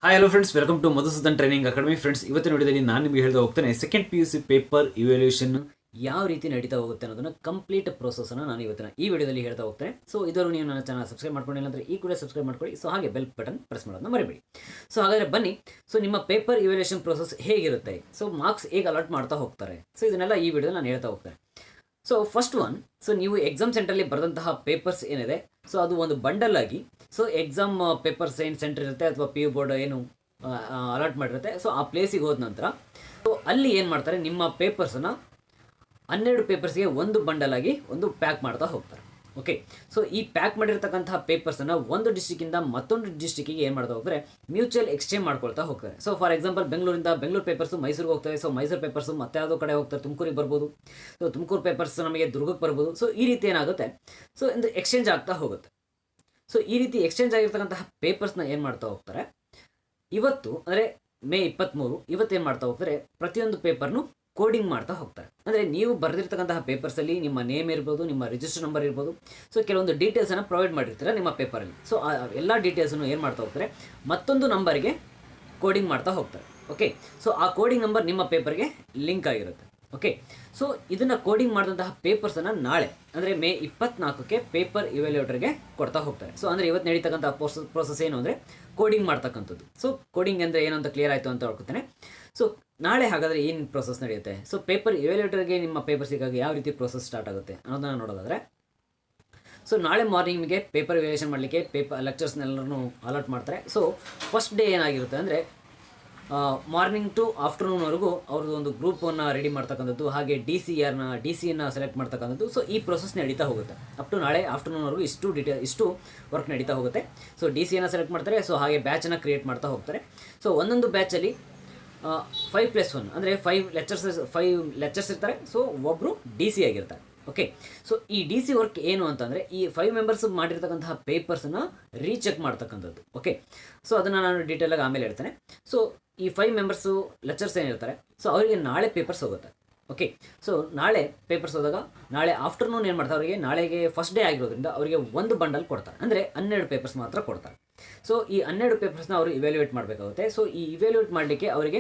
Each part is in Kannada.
Hi hello friends, welcome to Madhusudan training academy. Friends, ಇವತ್ತಿನ ವಿಡಿಯೋದಲ್ಲಿ ನಾನು ನಿಮಗೆ ಹೇಳ್ತಾ ಹೋಗ್ತೇನೆ ಸೆಕೆಂಡ್ PUC ಪೇಪರ್ ಇವ್ಯಾಲ್ಯೂಯೇಷನ್ ಯಾವ ರೀತಿ ನಡೀತಾ ಹೋಗುತ್ತೆ ಅನ್ನೋದನ್ನ ಕಂಪ್ಲೀಟ್ ಪ್ರೋಸೆಸ್ನ ನಾನು ಇವತ್ತಿನ ಈ ವಿಡಿಯೋದಲ್ಲಿ ಹೇಳ್ತಾ ಹೋಗ್ತೇನೆ. ಸೊ ಇದುವರೆಗೂ ನೀವು ನನ್ನ ಚಾನಲ್ ಸಬ್ಸ್ಕ್ರೈಬ್ ಮಾಡ್ಕೊಂಡಿಲ್ಲ ಅಂದರೆ ಈ ಕೂಡ ಸಬ್ಸ್ಕ್ರೈಬ್ ಮಾಡ್ಕೊಳ್ಳಿ. ಸೊ ಹಾಗೆ ಬೆಲ್ ಬಟನ್ ಪ್ರೆಸ್ ಮಾಡೋದನ್ನ ಮರಿಬೇಡಿ. ಸೊ ಹಾಗಾದರೆ ಬನ್ನಿ, ಸೊ ನಿಮ್ಮ ಪೇಪರ್ ಇವ್ಯಾಲ್ಯೂಯೇಷನ್ ಪ್ರೋಸೆಸ್ ಹೇಗಿರುತ್ತೆ, ಸೊ ಮಾರ್ಕ್ಸ್ ಹೇಗೆ ಅಲಾಟ್ ಮಾಡ್ತಾ ಹೋಗ್ತಾರೆ, ಸೊ ಇದನ್ನೆಲ್ಲ ಈ ವಿಡಿಯೋದಲ್ಲಿ ನಾನು ಹೇಳ್ತಾ ಹೋಗ್ತೇನೆ. ಸೊ ಫಸ್ಟ್ ಒನ್, ಸೊ ನೀವು ಎಕ್ಸಾಮ್ ಸೆಂಟ್ರಲ್ಲಿ ಬರೆದಂತಹ ಪೇಪರ್ಸ್ ಏನಿದೆ, ಸೊ ಅದು ಒಂದು ಬಂಡಲ್ ಆಗಿ, ಸೊ ಎಕ್ಸಾಮ್ ಪೇಪರ್ಸ್ ಏನು ಸೆಂಟರ್ ಇರುತ್ತೆ ಅಥವಾ PU ಬೋರ್ಡ್ ಏನು ಅಲಾಟ್ ಮಾಡಿರುತ್ತೆ, ಸೊ ಆ ಪ್ಲೇಸಿಗೆ ಹೋದ ನಂತರ ಸೊ ಅಲ್ಲಿ ಏನು ಮಾಡ್ತಾರೆ, ನಿಮ್ಮ ಪೇಪರ್ಸನ್ನು 12 ಪೇಪರ್ಸ್ಗೆ ಒಂದು ಬಂಡಲ್ ಆಗಿ ಒಂದು ಪ್ಯಾಕ್ ಮಾಡ್ತಾ ಹೋಗ್ತಾರೆ. ಓಕೆ, ಸೊ ಈ ಪ್ಯಾಕ್ ಮಾಡಿರ್ತಕ್ಕಂತಹ ಪೇಪರ್ಸನ್ನು ಒಂದು ಡಿಸ್ಟಿಕ್ಕಿಂದ ಮತ್ತೊಂದು ಡಿಸ್ಟಿಕ್ಕಿಗೆ ಏನು ಮಾಡ್ತಾ ಹೋಗ್ತಾರೆ, ಮ್ಯೂಚುವಲ್ ಎಕ್ಸ್ಚೇಂಜ್ ಮಾಡ್ಕೊಳ್ತಾ ಹೋಗ್ತಾರೆ. So for example Bengaluru papers ಮೈಸೂರಿಗೆ ಹೋಗ್ತವೆ, ಸೊ ಮೈಸೂರು ಪೇಪರ್ಸು ಮತ್ತೆ ಯಾವುದೋ ಕಡೆ ಹೋಗ್ತಾರೆ, ತುಮಕೂರಿಗೆ ಬರ್ಬೋದು, ಸೊ ತುಮಕೂರು ಪೇಪರ್ಸ್ ನಮಗೆ ದುರ್ಗಕ್ಕೆ ಬರ್ಬೋದು. ಸೊ ಈ ರೀತಿ ಏನಾಗುತ್ತೆ, ಸೊ ಒಂದು ಎಕ್ಸ್ಚೇಂಜ್ ಆಗ್ತಾ ಹೋಗುತ್ತೆ. ಸೊ ಈ ರೀತಿ ಎಕ್ಸ್ಚೇಂಜ್ ಆಗಿರ್ತಕ್ಕಂತಹ ಪೇಪರ್ಸ್ನ ಏನು ಮಾಡ್ತಾ ಹೋಗ್ತಾರೆ, ಇವತ್ತು ಅಂದರೆ ಮೇ 23 ಇವತ್ತೇನು ಮಾಡ್ತಾ ಹೋಗ್ತಾರೆ, ಪ್ರತಿಯೊಂದು ಪೇಪರ್ನು ಕೋಡಿಂಗ್ ಮಾಡ್ತಾ ಹೋಗ್ತಾರೆ. ಅಂದರೆ ನೀವು ಬರೆದಿರ್ತಕ್ಕಂತಹ ಪೇಪರ್ಸಲ್ಲಿ ನಿಮ್ಮ ನೇಮ್ ಇರ್ಬೋದು, ನಿಮ್ಮ ರಿಜಿಸ್ಟರ್ ನಂಬರ್ ಇರ್ಬೋದು, ಸೊ ಕೆಲವೊಂದು ಡೀಟೇಲ್ಸನ್ನು ಪ್ರೊವೈಡ್ ಮಾಡಿರ್ತೀರ ನಿಮ್ಮ ಪೇಪರಲ್ಲಿ. ಸೊ ಆ ಎಲ್ಲ ಡೀಟೇಲ್ಸನ್ನು ಏನು ಮಾಡ್ತಾ ಹೋಗ್ತಾರೆ, ಮತ್ತೊಂದು ನಂಬರಿಗೆ ಕೋಡಿಂಗ್ ಮಾಡ್ತಾ ಹೋಗ್ತಾರೆ. ಓಕೆ, ಸೊ ಆ ಕೋಡಿಂಗ್ ನಂಬರ್ ನಿಮ್ಮ ಪೇಪರ್ಗೆ ಲಿಂಕ್ ಆಗಿರುತ್ತೆ. ಓಕೆ, ಸೊ ಇದನ್ನು ಕೋಡಿಂಗ್ ಮಾಡಿದಂತಹ ಪೇಪರ್ಸನ್ನು ನಾಳೆ ಅಂದರೆ ಮೇ 24ಕ್ಕೆ ಪೇಪರ್ ಇವ್ಯಾಲ್ಯೂಟರ್ಗೆ ಕೊಡ್ತಾ ಹೋಗ್ತಾರೆ. ಸೊ ಅಂದರೆ ಇವತ್ತು ನಡೀತಕ್ಕಂಥ ಪ್ರೋಸೆಸ್ ಏನು ಅಂದರೆ ಕೋಡಿಂಗ್ ಮಾಡ್ತಕ್ಕಂಥದ್ದು. ಸೊ ಕೋಡಿಂಗ್ ಅಂದರೆ ಏನು ಅಂತ ಕ್ಲಿಯರ್ ಆಯಿತು ಅಂತ ಹೇಳ್ಕೊತೇನೆ. ಸೊ ನಾಳೆ ಹಾಗಾದರೆ ಏನು ಪ್ರೋಸೆಸ್ ನಡೆಯುತ್ತೆ, ಸೊ ಪೇಪರ್ ಇವ್ಯಾಲ್ಯೂಟರ್ಗೆ ನಿಮ್ಮ ಪೇಪರ್ ಸಿಗಾಗ ಯಾವ ರೀತಿ ಪ್ರೋಸೆಸ್ ಸ್ಟಾರ್ಟ್ ಆಗುತ್ತೆ ಅನ್ನೋದನ್ನು ನೋಡೋದಾದರೆ, ಸೊ ನಾಳೆ ಮಾರ್ನಿಂಗ್ ನಿಮಗೆ ಪೇಪರ್ ಇವ್ಯಾಲ್ಯೂಯೇಷನ್ ಮಾಡಲಿಕ್ಕೆ ಲೆಕ್ಚರ್ಸ್ನೆಲ್ಲರೂ ಅಲಾಟ್ ಮಾಡ್ತಾರೆ. ಸೊ ಫಸ್ಟ್ ಡೇ ಏನಾಗಿರುತ್ತೆ ಅಂದರೆ ಮಾರ್ನಿಂಗ್ ಟು ಆಫ್ಟರ್ನೂನ್ವರೆಗೂ ಅವ್ರದ್ದು ಒಂದು ಗ್ರೂಪನ್ನು ರೆಡಿ ಮಾಡ್ತಕ್ಕಂಥದ್ದು, ಹಾಗೆ ಡಿ ಸಿಯನ್ನು ಸೆಲೆಕ್ಟ್ ಮಾಡ್ತಕ್ಕಂಥದ್ದು. ಸೊ ಈ ಪ್ರೊಸೆಸ್ ನಡೀತಾ ಹೋಗುತ್ತೆ ಅಪ್ ಟು ನಾಳೆ ಆಫ್ಟರ್ನೂನ್ವರೆಗೂ ಇಷ್ಟು ವರ್ಕ್ ನಡೀತಾ ಹೋಗುತ್ತೆ. ಸೊ ಸಿಯನ್ನು ಸೆಲೆಕ್ಟ್ ಮಾಡ್ತಾರೆ, ಸೊ ಹಾಗೆ ಬ್ಯಾಚನ್ನು ಕ್ರಿಯೇಟ್ ಮಾಡ್ತಾ ಹೋಗ್ತಾರೆ. ಸೊ ಒಂದೊಂದು ಬ್ಯಾಚಲ್ಲಿ 5+1 ಅಂದರೆ 5 ಲೆಕ್ಚರ್ಸ್ ಇರ್ತಾರೆ. ಸೊ ಒಬ್ಬರು DC ಆಗಿರ್ತಾರೆ. ಓಕೆ, ಸೊ ಈ DC ವರ್ಕ್ ಏನು ಅಂತಂದರೆ, ಈ 5 ಮೆಂಬರ್ಸ್ ಮಾಡಿರ್ತಕ್ಕಂತಹ ಪೇಪರ್ಸನ್ನು ರೀಚೆಕ್ ಮಾಡ್ತಕ್ಕಂಥದ್ದು. ಓಕೆ, ಸೊ ಅದನ್ನು ನಾನು ಡೀಟೇಲಾಗಿ ಆಮೇಲೆ ಹೇಳ್ತೇನೆ. ಸೊ ಈ 5 ಮೆಂಬರ್ಸು ಲೆಕ್ಚರ್ಸ್ ಏನಿರ್ತಾರೆ, ಸೊ ಅವರಿಗೆ ನಾಳೆ ಪೇಪರ್ಸ್ ಹೋಗುತ್ತೆ. ಓಕೆ, ಸೊ ನಾಳೆ ಪೇಪರ್ಸ್ ಹೋದಾಗ ನಾಳೆ ಆಫ್ಟರ್ನೂನ್ ಏನು ಮಾಡ್ತಾರೆ, ಅವರಿಗೆ ನಾಳೆಗೆ ಫಸ್ಟ್ ಡೇ ಆಗಿರೋದ್ರಿಂದ ಅವರಿಗೆ ಒಂದು ಬಂಡಲ್ ಕೊಡ್ತಾರೆ, ಅಂದರೆ 12 ಪೇಪರ್ಸ್ ಮಾತ್ರ ಕೊಡ್ತಾರೆ. ಸೊ ಈ 12 ಪೇಪರ್ಸ್ನ ಅವರು ಇವ್ಯಾಲ್ಯೂಯೇಟ್ ಮಾಡಬೇಕಾಗುತ್ತೆ. ಸೊ ಈ ಇವ್ಯಾಲ್ಯೂಯೇಟ್ ಮಾಡಲಿಕ್ಕೆ ಅವರಿಗೆ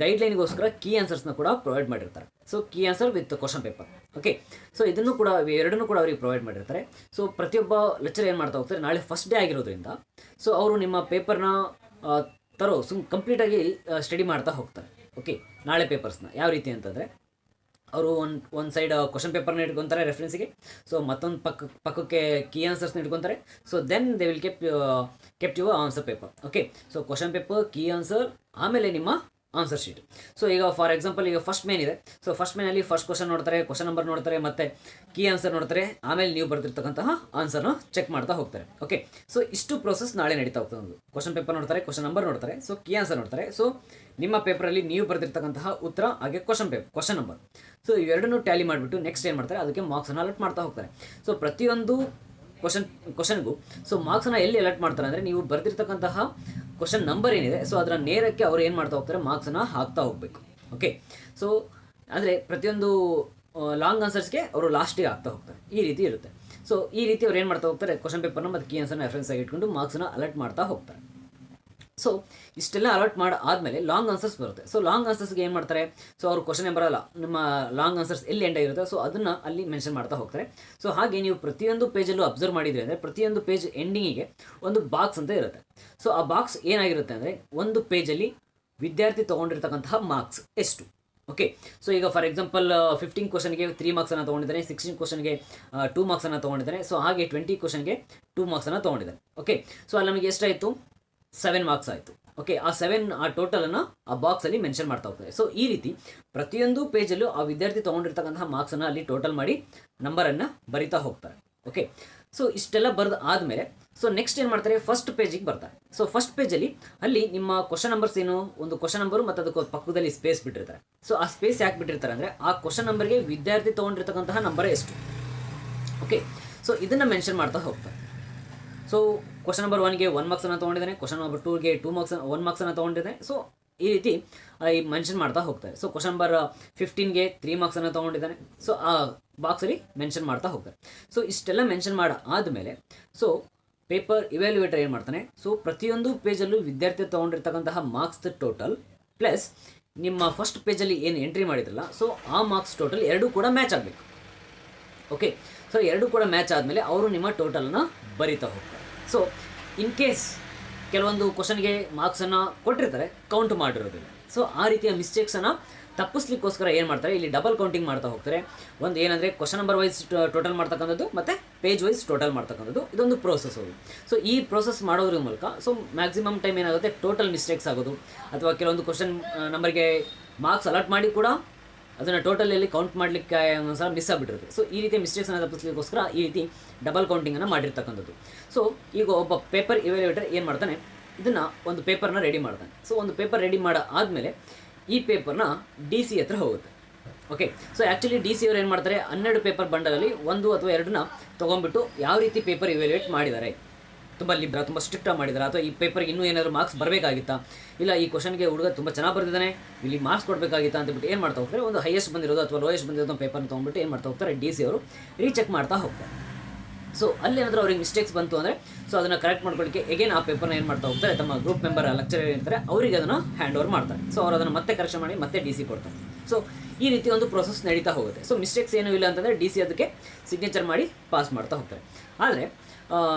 ಗೈಡ್ಲೈನ್ಗೋಸ್ಕರ ಕೀ ಆನ್ಸರ್ಸ್ನ ಕೂಡ ಪ್ರೊವೈಡ್ ಮಾಡಿರ್ತಾರೆ. So key answer with question paper. Okay, so ಇದನ್ನು ಕೂಡ ಎರಡನ್ನೂ ಕೂಡ ಅವರಿಗೆ ಪ್ರೊವೈಡ್ ಮಾಡಿರ್ತಾರೆ. ಸೊ ಪ್ರತಿಯೊಬ್ಬ ಲೆಕ್ಚರ್ ಏನು ಮಾಡ್ತಾ ಹೋಗ್ತಾರೆ, ನಾಳೆ ಫಸ್ಟ್ ಡೇ ಆಗಿರೋದ್ರಿಂದ ಸೊ ಅವರು ನಿಮ್ಮ ಪೇಪರ್ನ ಕಂಪ್ಲೀಟಾಗಿ ಸ್ಟಡಿ ಮಾಡ್ತಾ ಹೋಗ್ತಾರೆ. ಓಕೆ, ನಾಳೆ ಪೇಪರ್ಸ್ನ ಯಾವ ರೀತಿ ಅಂತಂದರೆ, ಅವರು ಒಂದು ಸೈಡ್ ಕ್ವಶನ್ ಪೇಪರ್ನ ಇಟ್ಕೊತಾರೆ ರೆಫರೆನ್ಸಿಗೆ, ಸೊ ಮತ್ತೊಂದು ಪಕ್ಕಕ್ಕೆ ಕೀ ಆನ್ಸರ್ಸ್ನ ಇಟ್ಕೊತಾರೆ. So then they will kept your answer paper. Okay, so question paper, key answer, ಆಮೇಲೆ ನಿಮ್ಮ ಆನ್ಸರ್ ಶೀಟ್. ಸೊ ಈಗ ಫಾರ್ ಎಕ್ಸಾಂಪಲ್ ಈಗ ಫಸ್ಟ್ ಮೇನ್ ಇದೆ. ಸೊ ಫಸ್ಟ್ ಮೇನಲ್ಲಿ ಫಸ್ಟ್ ಕ್ವಶನ್ ನೋಡ್ತಾರೆ, ಕ್ವಶನ್ ನಂಬರ್ ನೋಡ್ತಾರೆ, ಮತ್ತು ಕೀ ಆನ್ಸರ್ ನೋಡ್ತಾರೆ, ಆಮೇಲೆ ನೀವು ಬರ್ತಿರ್ತಕ್ಕಂತಹ ಆನ್ಸರ್ನ ಚೆಕ್ ಮಾಡ್ತಾ ಹೋಗ್ತಾರೆ. ಓಕೆ, ಸೊ ಇಷ್ಟು ಪ್ರೋಸೆಸ್ ನಾಳೆ ನಡೀತಾ ಹೋಗ್ತದೆ. ಕ್ವಶನ್ ಪೇಪರ್ ನೋಡ್ತಾರೆ, ಕ್ವಶನ್ ನಂಬರ್ ನೋಡ್ತಾರೆ, ಸೊ ಕೀ ಆನ್ಸರ್ ನೋಡ್ತಾರೆ, ಸೊ ನಿಮ್ಮ ಪೇಪರಲ್ಲಿ ನೀವು ಬರ್ತಿರ್ತಕ್ಕಂತಹ ಉತ್ತರ ಹಾಗೆ ಕ್ವಶನ್ ನಂಬರ್, ಸೊ ಇವೆರಡನ್ನೂ ಟ್ಯಾಲಿ ಮಾಡಿಬಿಟ್ಟು ನೆಕ್ಸ್ಟ್ ಏನು ಮಾಡ್ತಾರೆ, ಅದಕ್ಕೆ ಮಾರ್ಕ್ಸನ್ನು ಅಲಾಟ್ ಮಾಡ್ತಾ ಹೋಗ್ತಾರೆ. ಸೊ ಪ್ರತಿಯೊಂದು ಕ್ವಶನ್ಗೂ ಸೊ ಮಾರ್ಕ್ಸನ್ನು ಎಲ್ಲಿ ಅಲಾಟ್ ಮಾಡ್ತಾರೆ ಅಂದರೆ, ನೀವು ಬರ್ತಿರ್ತಕ್ಕಂತಹ ಕ್ವಶನ್ ನಂಬರ್ ಏನಿದೆ, ಸೊ ಅದರ ನೇರಕ್ಕೆ ಅವರು ಏನು ಮಾಡ್ತಾ ಹೋಗ್ತಾರೆ, ಮಾರ್ಕ್ಸನ್ನು ಹಾಕ್ತಾ ಹೋಗಬೇಕು. ಓಕೆ, ಸೊ ಅಂದರೆ ಪ್ರತಿಯೊಂದು ಲಾಂಗ್ ಆನ್ಸರ್ಸ್ಗೆ ಅವರು ಲಾಸ್ಟಿಗೆ ಹಾಕ್ತಾ ಹೋಗ್ತಾರೆ. ಈ ರೀತಿ ಇರುತ್ತೆ. ಸೊ ಈ ರೀತಿ ಅವ್ರು ಏನು ಮಾಡ್ತಾ ಹೋಗ್ತಾರೆ, ಕ್ವಶನ್ ಪೇಪರ್ನ ಮತ್ತು ಕೀ ಆನ್ಸರ್ನ ರೆಫರೆನ್ಸ್ ಆಗಿ ಇಟ್ಕೊಂಡು ಮಾರ್ಕ್ಸನ್ನು ಅಲಾಟ್ ಮಾಡ್ತಾ ಹೋಗ್ತಾರೆ. ಸೊ ಇಷ್ಟೆಲ್ಲ ಅಲಾಟ್ ಮಾಡಿ ಆದಮೇಲೆ ಲಾಂಗ್ ಆನ್ಸರ್ಸ್ ಬರುತ್ತೆ. ಸೊ ಲಾಂಗ್ ಆನ್ಸರ್ಸ್ಗೆ ಏನು ಮಾಡ್ತಾರೆ, ಸೊ ಅವರು ಕ್ವಶನ್ ಬರಲ್ಲ, ನಿಮ್ಮ ಲಾಂಗ್ ಆನ್ಸರ್ಸ್ ಎಲ್ಲಿ ಎಂಡ್ ಆಗಿರುತ್ತೆ, ಸೊ ಅದನ್ನು ಅಲ್ಲಿ ಮೆನ್ಷನ್ ಮಾಡ್ತಾ ಹೋಗ್ತಾರೆ. ಸೊ ಹಾಗೆ ನೀವು ಪ್ರತಿಯೊಂದು ಪೇಜಲ್ಲೂ ಅಬ್ಸರ್ವ್ ಮಾಡಿದ್ರಿ ಅಂದರೆ, ಪ್ರತಿಯೊಂದು ಪೇಜ್ ಎಂಡಿಂಗಿಗೆ ಒಂದು ಬಾಕ್ಸ್ ಅಂತ ಇರುತ್ತೆ. ಸೊ ಆ ಬಾಕ್ಸ್ ಏನಾಗಿರುತ್ತೆ ಅಂದರೆ, ಒಂದು ಪೇಜಲ್ಲಿ ವಿದ್ಯಾರ್ಥಿ ತೊಗೊಂಡಿರ್ತಕ್ಕಂತಹ ಮಾರ್ಕ್ಸ್ ಎಷ್ಟು. ಓಕೆ, ಸೊ ಈಗ ಫಾರ್ ಎಕ್ಸಾಂಪಲ್ 15 ಕ್ವಶನ್ಗೆ 3 ಮಾರ್ಕ್ಸನ್ನು ತೊಗೊಂಡಿದ್ದಾನೆ, 16 ಕ್ವಶನ್ಗೆ 2 ಮಾರ್ಕ್ಸನ್ನು ತೊಗೊಂಡಿದ್ದಾನೆ, ಸೊ ಹಾಗೆ 20 ಕ್ವಶನ್ಗೆ 2 ಮಾರ್ಕ್ಸನ್ನು ತೊಗೊಂಡಿದ್ದಾನೆ. ಓಕೆ, ಸೊ ಅಲ್ಲಿ ನಮಗೆ ಎಷ್ಟಾಯಿತು, 7 ಮಾರ್ಕ್ಸ್ ಆಯಿತು. ಓಕೆ, ಆ ಟೋಟಲನ್ನು ಆ ಬಾಕ್ಸಲ್ಲಿ ಮೆನ್ಷನ್ ಮಾಡ್ತಾ ಹೋಗ್ತಾರೆ. ಸೊ ಈ ರೀತಿ ಪ್ರತಿಯೊಂದು ಪೇಜಲ್ಲೂ ಆ ವಿದ್ಯಾರ್ಥಿ ತೊಗೊಂಡಿರ್ತಕ್ಕಂತಹ ಮಾರ್ಕ್ಸನ್ನು ಅಲ್ಲಿ ಟೋಟಲ್ ಮಾಡಿ ನಂಬರನ್ನು ಬರಿತಾ ಹೋಗ್ತಾರೆ. ಓಕೆ, ಸೊ ಇಷ್ಟೆಲ್ಲ ಬರೆದು ಆದಮೇಲೆ ಸೊ ನೆಕ್ಸ್ಟ್ ಏನು ಮಾಡ್ತಾರೆ, ಫಸ್ಟ್ ಪೇಜಿಗೆ ಬರ್ತಾರೆ. ಸೊ ಫಸ್ಟ್ ಪೇಜಲ್ಲಿ ಅಲ್ಲಿ ನಿಮ್ಮ ಕ್ವಶನ್ ನಂಬರ್ಸ್ ಏನು, ಒಂದು ಕ್ವಶನ್ ನಂಬರು ಮತ್ತು ಅದಕ್ಕೆ ಪಕ್ಕದಲ್ಲಿ ಸ್ಪೇಸ್ ಬಿಟ್ಟಿರ್ತಾರೆ. ಸೊ ಆ ಸ್ಪೇಸ್ ಯಾಕೆ ಬಿಟ್ಟಿರ್ತಾರೆ ಅಂದರೆ, ಆ ಕ್ವಶನ್ ನಂಬರ್ಗೆ ವಿದ್ಯಾರ್ಥಿ ತೊಗೊಂಡಿರ್ತಕ್ಕಂತಹ ನಂಬರ್ ಎಷ್ಟು. ಓಕೆ, ಸೊ ಇದನ್ನು ಮೆನ್ಷನ್ ಮಾಡ್ತಾ ಹೋಗ್ತಾರೆ. ಸೊ ಕ್ವಶನ್ ನಂಬರ್ 1ಗೆ 1 ಮಾರ್ಕ್ಸನ್ನು ತೊಗೊಂಡಿದ್ದಾನೆ, ಕ್ವಶನ್ ನಂಬರ್ 2ಗೆ 1 ಮಾರ್ಕ್ಸನ್ನು ತೊಗೊಂಡಿದ್ದಾನೆ. ಸೊ ಈ ರೀತಿ ಮೆನ್ಷನ್ ಮಾಡ್ತಾ ಹೋಗ್ತಾರೆ. ಸೊ ಕ್ವಶನ್ ನಂಬರ್ 15ಗೆ 3 ಮಾರ್ಕ್ಸನ್ನು ತೊಗೊಂಡಿದ್ದಾನೆ. ಸೊ ಆ ಬಾಕ್ಸಲ್ಲಿ ಮೆನ್ಷನ್ ಮಾಡ್ತಾ ಹೋಗ್ತಾರೆ. ಸೊ ಇಷ್ಟೆಲ್ಲ ಮೆನ್ಷನ್ ಮಾಡಿ ಆದಮೇಲೆ ಸೊ ಪೇಪರ್ ಇವ್ಯಾಲ್ಯೂಯೇಟರ್ ಏನು ಮಾಡ್ತಾನೆ, ಸೊ ಪ್ರತಿಯೊಂದು ಪೇಜಲ್ಲೂ ವಿದ್ಯಾರ್ಥಿ ತೊಗೊಂಡಿರ್ತಕ್ಕಂತಹ ಮಾರ್ಕ್ಸ್ ಟೋಟಲ್ ಪ್ಲಸ್ ನಿಮ್ಮ ಫಸ್ಟ್ ಪೇಜಲ್ಲಿ ಏನು ಎಂಟ್ರಿ ಮಾಡಿದ್ರಲ್ಲ, ಸೊ ಆ ಮಾರ್ಕ್ಸ್ ಟೋಟಲ್ ಎರಡೂ ಕೂಡ ಮ್ಯಾಚ್ ಆಗಬೇಕು. ಓಕೆ, ಸೊ ಎರಡೂ ಕೂಡ ಮ್ಯಾಚ್ ಆದಮೇಲೆ ಅವರು ನಿಮ್ಮ ಟೋಟಲ್ನ ಬರಿತಾ ಹೋಗ್ತಾರೆ. ಸೊ ಇನ್ ಕೇಸ್ ಕೆಲವೊಂದು ಕ್ವಶನ್ಗೆ ಮಾರ್ಕ್ಸನ್ನು ಕೊಟ್ಟಿರ್ತಾರೆ, ಕೌಂಟ್ ಮಾಡಿರೋದಿಲ್ಲ. ಸೊ ಆ ರೀತಿಯ ಮಿಸ್ಟೇಕ್ಸನ್ನು ತಪ್ಪಿಸ್ಲಿಕ್ಕೋಸ್ಕರ ಏನು ಮಾಡ್ತಾರೆ, ಇಲ್ಲಿ ಡಬಲ್ ಕೌಂಟಿಂಗ್ ಮಾಡ್ತಾ ಹೋಗ್ತಾರೆ. ಒಂದು ಏನಂದರೆ ಕ್ವಶನ್ ನಂಬರ್ ವೈಸ್ ಟೋಟಲ್ ಮಾಡ್ತಕ್ಕಂಥದ್ದು ಮತ್ತು ಪೇಜ್ ವೈಸ್ ಟೋಟಲ್ ಮಾಡ್ತಕ್ಕಂಥದ್ದು, ಇದೊಂದು ಪ್ರೋಸೆಸ್ ಅದು. ಸೊ ಈ ಪ್ರೋಸೆಸ್ ಮಾಡೋದ್ರ ಮೂಲಕ ಸೊ ಮ್ಯಾಕ್ಸಿಮಮ್ ಟೈಮ್ ಏನಾಗುತ್ತೆ, ಟೋಟಲ್ ಮಿಸ್ಟೇಕ್ಸ್ ಆಗೋದು, ಅಥವಾ ಕೆಲವೊಂದು ಕ್ವಶನ್ ನಂಬರ್ಗೆ ಮಾರ್ಕ್ಸ್ ಅಲಾಟ್ ಮಾಡಿ ಕೂಡ ಅದನ್ನು ಟೋಟಲಲ್ಲಿ ಕೌಂಟ್ ಮಾಡಲಿಕ್ಕೆ ಸಹ ಮಿಸ್ ಆಗಿಬಿಟ್ಟಿರುತ್ತೆ. ಸೊ ಈ ರೀತಿ ಮಿಸ್ಟೇಕ್ಸನ್ನು ತಪ್ಪಿಸ್ಲಿಕ್ಕೋಸ್ಕರ ಈ ರೀತಿ ಡಬಲ್ ಕೌಂಟಿಂಗನ್ನು ಮಾಡಿರ್ತಕ್ಕಂಥದ್ದು. ಸೊ ಈಗ ಒಬ್ಬ ಪೇಪರ್ ಇವ್ಯಾಲ್ಯೂಯೇಟರ್ ಏನು ಮಾಡ್ತಾನೆ, ಇದನ್ನು ಒಂದು ಪೇಪರ್ನ ರೆಡಿ ಮಾಡ್ತಾನೆ. ಸೊ ಒಂದು ಪೇಪರ್ ರೆಡಿ ಆದಮೇಲೆ ಈ ಪೇಪರ್ನ ಡಿ ಸಿ ಹತ್ರ ಹೋಗುತ್ತೆ. Okay, so actually D C ಅವರು ಏನು ಮಾಡ್ತಾರೆ, 12 ಪೇಪರ್ ಬಂಡಲಲ್ಲಿ 1 ಅಥವಾ 2ನ ತೊಗೊಂಡ್ಬಿಟ್ಟು ಯಾವ ರೀತಿ ಪೇಪರ್ ಇವ್ಯಾಲ್ಯೂಯೇಟ್ ಮಾಡಿದ್ದಾರೆ, ತುಂಬ ಲಿಬ್ರಾ, ತುಂಬ ಸ್ಟ್ರಿಕ್ಟಾಗಿ ಮಾಡಿದ್ದಾರೆ, ಅಥವಾ ಈ ಪೇಪರ್ಗೆ ಇನ್ನೂ ಏನಾದರೂ ಮಾರ್ಕ್ಸ್ ಬರಬೇಕಾಗಿತ್ತಾ, ಇಲ್ಲ ಈ ಕ್ವಶನ್ಗೆ ಹುಡುಗ ತುಂಬ ಚೆನ್ನಾಗಿ ಬರ್ತಿದ್ದಾನೆ, ಇಲ್ಲಿ ಮಾರ್ಕ್ಸ್ ಕೊಡಬೇಕಾಗಿತ್ತಾ ಅಂತಬಿಟ್ಟು ಏನು ಮಾಡ್ತಾ ಹೋಗ್ತಾರೆ, ಒಂದು ಹೈಯೆಸ್ಟ್ ಬಂದಿರೋದು ಅಥವಾ ಲೋಯೆಸ್ಟ್ ಬಂದಿರೋದು ಪೇಪರ್ನ ತೊಗೊಂಡ್ಬಿಟ್ಟು ಏನು ಮಾಡ್ತಾ ಹೋಗ್ತಾರೆ, ಡಿ ಸಿ ಅವರು ರೀಚೆಕ್ ಮಾಡ್ತಾ ಹೋಗ್ತಾರೆ. ಸೊ ಅಲ್ಲಿ ಏನಾದರೂ ಅವ್ರಿಗೆ ಮಿಸ್ಟೇಕ್ಸ್ ಬಂತು ಅಂದರೆ ಸೊ ಅದನ್ನು ಕರೆಕ್ಟ್ ಮಾಡ್ಕೊಳ್ಳಿಕ್ಕೆ ಎಗೇನ್ ಆ ಪೇಪರ್ನ ಏನು ಮಾಡ್ತಾ ಹೋಗ್ತಾರೆ, ತಮ್ಮ ಗ್ರೂಪ್ ಮೆಂಬರ್ ಲೆಕ್ಚರರ್ ಇರ್ತಾರೆ ಅವರಿಗೆ ಅದನ್ನು ಹ್ಯಾಂಡ್ ಓವರ್ ಮಾಡ್ತಾರೆ. ಸೊ ಅವರು ಅದನ್ನು ಮತ್ತೆ ಕರೆಕ್ಷನ್ ಮಾಡಿ ಮತ್ತೆ ಡಿ ಸಿ ಕೊಡ್ತಾರೆ. ಸೊ ಈ ರೀತಿ ಒಂದು ಪ್ರೊಸೆಸ್ ನಡೀತಾ ಹೋಗುತ್ತೆ. ಸೊ ಮಿಸ್ಟೇಕ್ಸ್ ಏನೂ ಇಲ್ಲ ಅಂತಂದರೆ ಡಿ ಸಿ ಅದಕ್ಕೆ ಸಿಗ್ನೇಚರ್ ಮಾಡಿ ಪಾಸ್ ಮಾಡ್ತಾ ಹೋಗ್ತಾರೆ. ಆದರೆ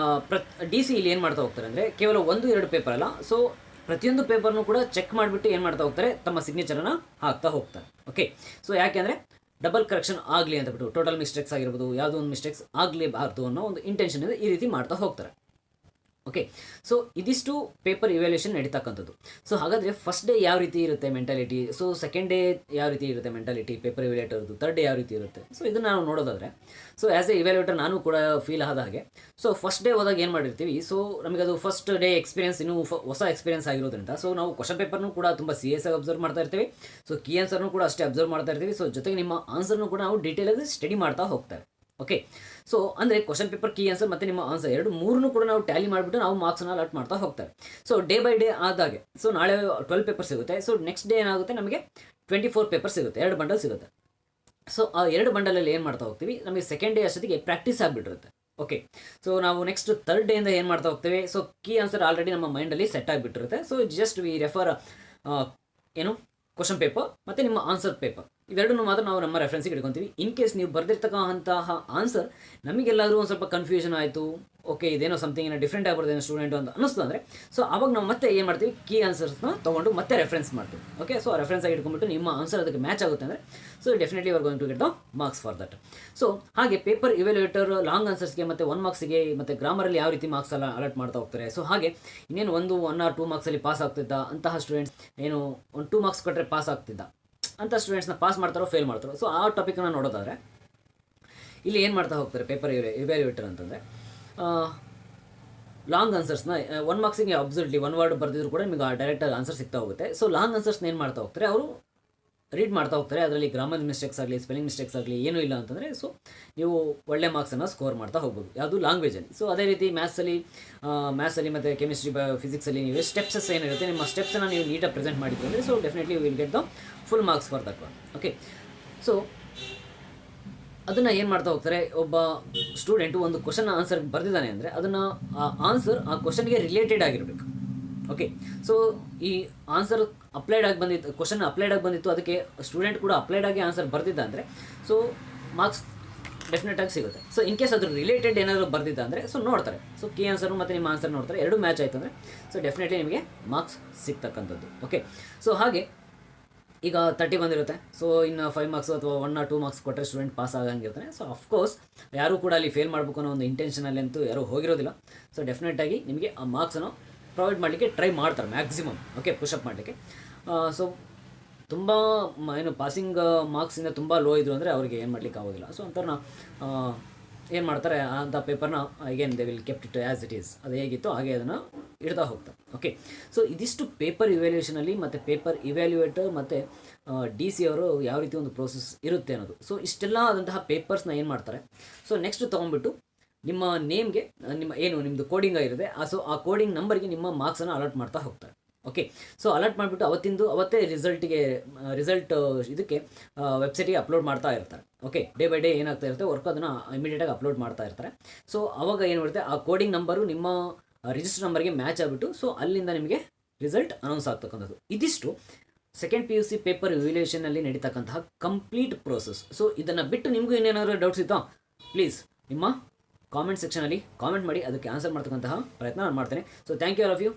ಡಿ ಸಿ ಇಲ್ಲಿ ಏನು ಮಾಡ್ತಾ ಹೋಗ್ತಾರೆ ಅಂದರೆ ಕೇವಲ 1-2 ಪೇಪರ್ ಅಲ್ಲ, ಸೊ ಪ್ರತಿಯೊಂದು ಪೇಪರ್ನೂ ಕೂಡ ಚೆಕ್ ಮಾಡಿಬಿಟ್ಟು ಏನು ಮಾಡ್ತಾ ಹೋಗ್ತಾರೆ, ತಮ್ಮ ಸಿಗ್ನೇಚರನ್ನು ಹಾಕ್ತಾ ಹೋಗ್ತಾರೆ. ಓಕೆ, ಸೊ ಯಾಕೆಂದರೆ ಡಬಲ್ ಕರೆಕ್ಷನ್ ಆಗಲಿ ಅಂತ ಬಿಟ್ಟು, ಟೋಟಲ್ ಮಿಸ್ಟೇಕ್ಸ್ ಆಗಿರ್ಬೋದು, ಯಾವುದೋ ಒಂದು ಮಿಸ್ಟೇಕ್ಸ್ ಆಗಲೇಬಾರ್ದು ಅನ್ನೋ ಒಂದು ಇಂಟೆನ್ಷನ್ ಇದೆ, ಈ ರೀತಿ ಮಾಡ್ತಾ ಹೋಗ್ತಾರೆ. ಓಕೆ, ಸೊ ಇದಿಷ್ಟು ಪೇಪರ್ ಇವ್ಯಾಲ್ಯೂಯೇಷನ್ ನಡೀತಕ್ಕಂಥದ್ದು. ಸೊ ಹಾಗಾದರೆ ಫಸ್ಟ್ ಡೇ ಯಾವ ರೀತಿ ಇರುತ್ತೆ ಮೆಂಟಾಲಿಟಿ, ಸೊ ಸೆಕೆಂಡ್ ಡೇ ಯಾವ ರೀತಿ ಇರುತ್ತೆ ಮೆಂಟಾಲಿಟಿ ಪೇಪರ್ ಇವ್ಯಾಲ್ಯೂಯೇಟರ್ದು, ಥರ್ಡ್ ಡೇ ಯಾವ ರೀತಿ ಇರುತ್ತೆ, ಸೊ ಇದನ್ನು ನಾವು ನೋಡೋದಾದರೆ, ಸೊ ಆ್ಯಸ್ ಎ ಇವ್ಯಾಲ್ಯೂಯೇಟರ್ ನಾನು ಕೂಡ ಫೀಲ್ ಆದ ಹಾಗೆ, ಸೊ ಫಸ್ಟ್ ಡೇ ಹೋದಾಗ ಏನು ಮಾಡಿರ್ತೀವಿ, ಸೊ ನಮಗೆ ಅದು ಫಸ್ಟ್ ಡೇ ಎಕ್ಸ್ಪೀರಿಯನ್ಸ್ ಇನ್ನೂ ಹೊಸ ಎಕ್ಸ್ಪೀರಿಯನ್ಸ್ ಆಗಿರೋದ್ರಿಂದ ಸೊ ನಾವು ಕ್ವಶನ್ ಪೇಪರ್ನೂ ಕೂಡ ತುಂಬ ಸೀರಿಯಸ್ ಆಗಿ ಅಬ್ಸರ್ವ್ ಮಾಡ್ತಾ ಇರ್ತೀವಿ. ಸೊ ಕೀ ಆನ್ಸರ್ನೂ ಕೂಡ ಅಷ್ಟೇ ಅಬ್ಸರ್ವ್ ಮಾಡ್ತಾ ಇರ್ತೀವಿ. ಸೊ ಜೊತೆಗೆ ನಿಮ್ಮ ಆನ್ಸರ್ನೂ ಕೂಡ ನಾವು ಡೀಟೇಲಾಗಿ ಸ್ಟಡಿ ಮಾಡ್ತಾ ಹೋಗ್ತಾರೆ. ಓಕೆ, ಸೊ ಅಂದರೆ ಕ್ವಶನ್ ಪೇಪರ್ ಕೀ ಆನ್ಸರ್ ಮತ್ತು ನಿಮ್ಮ ಆನ್ಸರ್ ಮೂರನ್ನೂ ಕೂಡ ನಾವು ಟ್ಯಾಲಿ ಮಾಡಿಬಿಟ್ಟು ನಾವು ಮಾರ್ಕ್ಸನ್ನು ಅಲಾಟ್ ಮಾಡ್ತಾ ಹೋಗ್ತಾರೆ. ಸೊ ಡೇ ಬೈ ಡೇ ಆದಾಗೆ ಸೊ ನಾಳೆ 12 ಪೇಪರ್ ಸಿಗುತ್ತೆ. ಸೊ ನೆಕ್ಸ್ಟ್ ಡೇ ಏನಾಗುತ್ತೆ, ನಮಗೆ 24 ಪೇಪರ್ ಸಿಗುತ್ತೆ, 2 ಬಂಡಲ್ ಸಿಗುತ್ತೆ. ಸೊ ಆ 2 ಬಂಡಲಲ್ಲಿ ಏನು ಮಾಡ್ತಾ ಹೋಗ್ತೀವಿ, ನಮಗೆ ಸೆಕೆಂಡ್ ಡೇ ಅಷ್ಟೊತ್ತಿಗೆ ಪ್ರಾಕ್ಟೀಸ್ ಆಗಿಬಿಟ್ಟಿರುತ್ತೆ. ಓಕೆ, ಸೊ ನಾವು ನೆಕ್ಸ್ಟ್ ಥರ್ಡ್ ಡೇಯಿಂದ ಏನು ಮಾಡ್ತಾ ಹೋಗ್ತೇವೆ, ಸೊ ಕೀ ಆನ್ಸರ್ ಆಲ್ರೆಡಿ ನಮ್ಮ ಮೈಂಡಲ್ಲಿ ಸೆಟ್ ಆಗಿಬಿಟ್ಟಿರುತ್ತೆ. ಸೊ ಜಸ್ಟ್ ವಿ ರೆಫರ್ ಏನು ಕ್ವಶನ್ ಪೇಪರ್ ಮತ್ತು ನಿಮ್ಮ ಆನ್ಸರ್ ಪೇಪರ್ ಇವೆರಡನ್ನೂ ಮಾತ್ರ ನಾವು ನಮ್ಮ ರೆಫರೆನ್ಸಿಗೆ ಇಟ್ಕೊತೀವಿ. ಇನ್ ಕೇಸ್ ನೀವು ಬರೆದಿರ್ತಕ್ಕಂತಹ ಆನ್ಸರ್ ನಮಗೆಲ್ಲರೂ ಒಂದು ಸ್ವಲ್ಪ ಕನ್ಫ್ಯೂಷನ್ ಆಯಿತು, ಓಕೆ ಇದೇನೋ ಸಮಥಿಂಗ್ ಏನೋ ಡಿಫ್ರೆಂಟ್ ಆಗ್ಬಿಡ್ತೇನೆ ಸ್ಟೂಡೆಂಟು ಅಂತ ಅನ್ನಿಸ್ತು ಅಂದರೆ ಸೊ ಆವಾಗ ನಾವು ಮತ್ತೆ ಏನು ಮಾಡ್ತೀವಿ, ಕೀ ಆನ್ಸರ್ಸ್ನ ತೊಗೊಂಡು ಮತ್ತೆ ರೆಫರೆನ್ಸ್ ಮಾಡ್ತೀವಿ. ಓಕೆ, ಸೊ ರೆಫರೆನ್ಸ್ ಆಗಿ ಇಟ್ಕೊಂಡ್ಬಿಟ್ಟು ನಿಮ್ಮ ಆನ್ಸರ್ ಅದಕ್ಕೆ ಮ್ಯಾಚ್ ಆಗುತ್ತೆ ಅಂದರೆ so definitely are going to get the marks for that. So ಹಾಗೆ ಪೇಪರ್ ಇವ್ಯಾಲ್ಯೂಯೇಟರ್ ಲಾಂಗ್ ಆನ್ಸರ್ಸ್ಗೆ ಮತ್ತು 1 ಮಾರ್ಕ್ಸ್ಗೆ ಮತ್ತು ಗ್ರಾಮರಲ್ಲಿ ಯಾವ ರೀತಿ ಮಾರ್ಕ್ಸ್ ಎಲ್ಲ ಅಲಾಟ್ ಮಾಡ್ತಾ ಹೋಗ್ತಾರೆ. ಸೊ ಹಾಗೆ ಇನ್ನೇನು 1 or 2 ಮಾರ್ಕ್ಸಲ್ಲಿ ಪಾಸ್ ಆಗ್ತಿದ್ದ ಅಂತಹ ಸ್ಟೂಡೆಂಟ್ಸ್ ಏನು 1-2 ಮಾರ್ಕ್ಸ್ ಕೊಟ್ಟರೆ ಪಾಸ್ ಆಗ್ತಿದ್ದ ಅಂಥ ಸ್ಟೂಡೆಂಟ್ಸ್ನ ಪಾಸ್ ಮಾಡ್ತಾರೋ ಫೇಲ್ ಮಾಡ್ತಾರೋ. ಸೊ ಆ ಟಾಪಿಕನ್ನು ನೋಡೋದಾದರೆ ಇಲ್ಲಿ ಏನು ಮಾಡ್ತಾ ಹೋಗ್ತಾರೆ ಪೇಪರ್ ಇವ್ಯಾಲ್ಯೂಯೇಟರ್ ಅಂತಂದರೆ, ಲಾಂಗ್ ಆನ್ಸರ್ಸ್ನ 1 ಮಾರ್ಕ್ಸಿಗೆ ಅಬ್ಸಲ್ಟ್ಲಿ 1 ವರ್ಡ್ ಬರೆದಿದ್ರು ಕೂಡ ನಿಮಗೆ ಡೈರೆಕ್ಟಾಗಿ ಆನ್ಸರ್ ಸಿಗ್ತಾ ಹೋಗುತ್ತೆ. ಸೊ ಲಾಂಗ್ ಆನ್ಸರ್ಸ್ನ ಏನು ಮಾಡ್ತಾ ಹೋಗ್ತಾರೆ, ಅವರು ರೀಡ್ ಮಾಡ್ತಾ ಹೋಗ್ತಾರೆ. ಅದರಲ್ಲಿ ಗ್ರಾಮರ್ ಮಿಸ್ಟೇಕ್ಸ್ ಆಗಲಿ ಸ್ಪೆಲ್ಲಿಂಗ್ ಮಿಸ್ಟೇಕ್ಸ್ ಆಗಲಿ ಏನೂ ಇಲ್ಲ ಅಂತಂದರೆ ಸೊ ನೀವು ಒಳ್ಳೆ ಮಾರ್ಕ್ಸನ್ನು ಸ್ಕೋರ್ ಮಾಡ್ತಾ ಹೋಗ್ಬೋದು, ಯಾವುದು ಲ್ಯಾಂಗ್ವೇಜಲ್ಲಿ. ಸೊ ಅದೇ ರೀತಿ ಮ್ಯಾಥ್ಸಲ್ಲಿ ಮತ್ತು ಕೆಮಿಸ್ಟ್ರಿ ಫಿಸಿಕ್ಸಲ್ಲಿ ನೀವು ಸ್ಟೆಪ್ಸಸ್ ಏನಿರುತ್ತೆ ನಿಮ್ಮ ಸ್ಟೆಪ್ಸನ್ನು ನೀವು ನೀಟಾಗಿ ಪ್ರೆಸೆಂಟ್ ಮಾಡಿದ್ರು ಅಂದರೆ so definitely will get the full marks for that one. Okay, so ಅದನ್ನು ಏನು ಮಾಡ್ತಾ ಹೋಗ್ತಾರೆ, ಒಬ್ಬ ಸ್ಟೂಡೆಂಟು ಒಂದು ಕ್ವಶನ್ ಆನ್ಸರ್ ಬರೆದಿದ್ದಾನೆ ಅಂದರೆ ಅದನ್ನು ಆ ಆನ್ಸರ್ ಆ ಕ್ವಶನ್ಗೆ ರಿಲೇಟೆಡ್ ಆಗಿರಬೇಕು. ಓಕೆ, ಸೊ ಈ ಆನ್ಸರ್ ಅಪ್ಲೈಡ್ ಆಗಿ ಬಂದಿತ್ತು, ಕ್ವಶನ್ ಅಪ್ಲೈಡ್ ಆಗಿ ಬಂದಿತ್ತು, ಅದಕ್ಕೆ ಸ್ಟೂಡೆಂಟ್ ಕೂಡ ಅಪ್ಲೈಡ್ ಆಗಿ ಆನ್ಸರ್ ಬರ್ದಿದ್ದ ಅಂದರೆ ಸೊ ಮಾರ್ಕ್ಸ್ ಡೆಫಿನೆಟಾಗಿ ಸಿಗುತ್ತೆ. ಸೊ ಇನ್ ಕೇಸ್ ಅದ್ರ ರಿಲೇಟೆಡ್ ಏನಾದರೂ ಬರ್ದಿದ್ದ ಅಂದರೆ ಸೊ ನೋಡ್ತಾರೆ, ಸೊ ಕೀ ಆನ್ಸರು ಮತ್ತು ನಿಮ್ಮ ಆನ್ಸರ್ ನೋಡ್ತಾರೆ, 2 ಮ್ಯಾಚ್ ಆಯಿತು ಅಂದರೆ ಸೊ ಡೆಫಿನೆಟ್ಲಿ ನಿಮಗೆ ಮಾರ್ಕ್ಸ್ ಸಿಗ್ತಕ್ಕಂಥದ್ದು. ಓಕೆ, ಸೊ ಹಾಗೆ ಈಗ 30 ಬಂದಿರುತ್ತೆ, ಸೊ ಇನ್ನು 5 ಮಾರ್ಕ್ಸ್ ಅಥವಾ 1 or 2 ಮಾರ್ಕ್ಸ್ ಕೊಟ್ಟರೆ ಸ್ಟೂಡೆಂಟ್ ಪಾಸ್ ಆಗಂಗಿರ್ತಾನೆ. ಸೊ ಅಫ್ಕೋರ್ಸ್ ಯಾರೂ ಕೂಡ ಅಲ್ಲಿ ಫೇಲ್ ಮಾಡಬೇಕು ಅನ್ನೋ ಒಂದು ಇಂಟೆನ್ಷನಲ್ಲಿ ಅಂತೂ ಯಾರೂ ಹೋಗಿರೋದಿಲ್ಲ. ಸೊ ಡೆಫಿನೆಟಾಗಿ ನಿಮಗೆ ಆ ಮಾರ್ಕ್ಸನ್ನು ಪ್ರೊವೈಡ್ ಮಾಡಲಿಕ್ಕೆ ಟ್ರೈ ಮಾಡ್ತಾರೆ ಮ್ಯಾಕ್ಸಿಮಮ್. ಓಕೆ, ಪುಷಪ್ ಮಾಡಲಿಕ್ಕೆ. ಸೊ ತುಂಬ ಏನು ಪಾಸಿಂಗ್ ಮಾರ್ಕ್ಸಿಂದ ತುಂಬ ಲೋ ಇದ್ರು ಅಂದರೆ ಅವ್ರಿಗೆ ಏನು ಮಾಡಲಿಕ್ಕೆ ಆಗೋದಿಲ್ಲ. ಸೊ ಅಂಥವ್ರನ್ನ ಏನು ಮಾಡ್ತಾರೆ, ಅಂಥ ಪೇಪರ್ನ again they will kept it as it is, ಅದು ಹೇಗಿತ್ತು ಹಾಗೆ ಅದನ್ನು ಇಡ್ತಾ ಹೋಗ್ತಾರೆ. ಓಕೆ, ಸೊ ಇದಿಷ್ಟು ಪೇಪರ್ ಇವ್ಯಾಲ್ಯೂಯೇಷನಲ್ಲಿ ಮತ್ತು ಪೇಪರ್ ಇವ್ಯಾಲ್ಯೂಯೇಟರ್ ಮತ್ತು ಡಿ ಸಿ ಅವರು ಯಾವ ರೀತಿ ಒಂದು ಪ್ರೋಸೆಸ್ ಇರುತ್ತೆ ಅನ್ನೋದು. ಸೊ ಇಷ್ಟೆಲ್ಲ ಆದಂತಹ ಪೇಪರ್ಸ್ನ ಏನು ಮಾಡ್ತಾರೆ, ಸೊ ನೆಕ್ಸ್ಟ್ ತೊಗೊಂಡ್ಬಿಟ್ಟು ನಿಮ್ಮ ನೇಮ್ಗೆ ನಿಮ್ಮ ಏನು ನಿಮ್ಮದು ಕೋಡಿಂಗ್ ಆಗಿರುತ್ತೆ ಸೊ ಆ ಕೋಡಿಂಗ್ ನಂಬರ್ಗೆ ನಿಮ್ಮ ಮಾರ್ಕ್ಸನ್ನು ಅಲಾಟ್ ಮಾಡ್ತಾ ಹೋಗ್ತಾರೆ. ಓಕೆ. ಸೊ ಅಲರ್ಟ್ ಮಾಡಿಬಿಟ್ಟು ಅವತ್ತೇ ರಿಸಲ್ಟ್ ಇದಕ್ಕೆ ವೆಬ್ಸೈಟಿಗೆ ಅಪ್ಲೋಡ್ ಮಾಡ್ತಾ ಇರ್ತಾರೆ. ಓಕೆ, ಡೇ ಬೈ ಡೇ ಏನಾಗ್ತಾ ಇರುತ್ತೆ ವರ್ಕ್ ಅದನ್ನು ಇಮಿಡಿಯೇಟಾಗಿ ಅಪ್ಲೋಡ್ ಮಾಡ್ತಾ ಇರ್ತಾರೆ. ಸೊ ಅವಾಗ ಏನು ಮಾಡುತ್ತೆ, ಆ ಕೋಡಿಂಗ್ ನಂಬರು ನಿಮ್ಮ ರಿಜಿಸ್ಟರ್ ನಂಬರ್ಗೆ ಮ್ಯಾಚ್ ಆಗಿಬಿಟ್ಟು ಸೊ ಅಲ್ಲಿಂದ ನಿಮಗೆ ರಿಸಲ್ಟ್ ಅನೌನ್ಸ್ ಆಗ್ತಕ್ಕಂಥದ್ದು. ಇದಿಷ್ಟು ಸೆಕೆಂಡ್ PUC ಪೇಪರ್ ಇವ್ಯಾಲ್ಯೂಯೇಷನಲ್ಲಿ ನಡೀತಕ್ಕಂತಹ ಕಂಪ್ಲೀಟ್ ಪ್ರೋಸೆಸ್. ಸೊ ಇದನ್ನು ಬಿಟ್ಟು ನಿಮಗೂ ಇನ್ನೇನಾದರೂ ಡೌಟ್ಸ್ ಇತ್ತಾ, ಪ್ಲೀಸ್ ನಿಮ್ಮ ಕಾಮೆಂಟ್ ಸೆಕ್ಷನಲ್ಲಿ ಕಾಮೆಂಟ್ ಮಾಡಿ, ಅದಕ್ಕೆ ಆನ್ಸರ್ ಮಾಡ್ತಕ್ಕಂತಹ ಪ್ರಯತ್ನ ನಾನು ಮಾಡ್ತೇನೆ. So thank you all of you.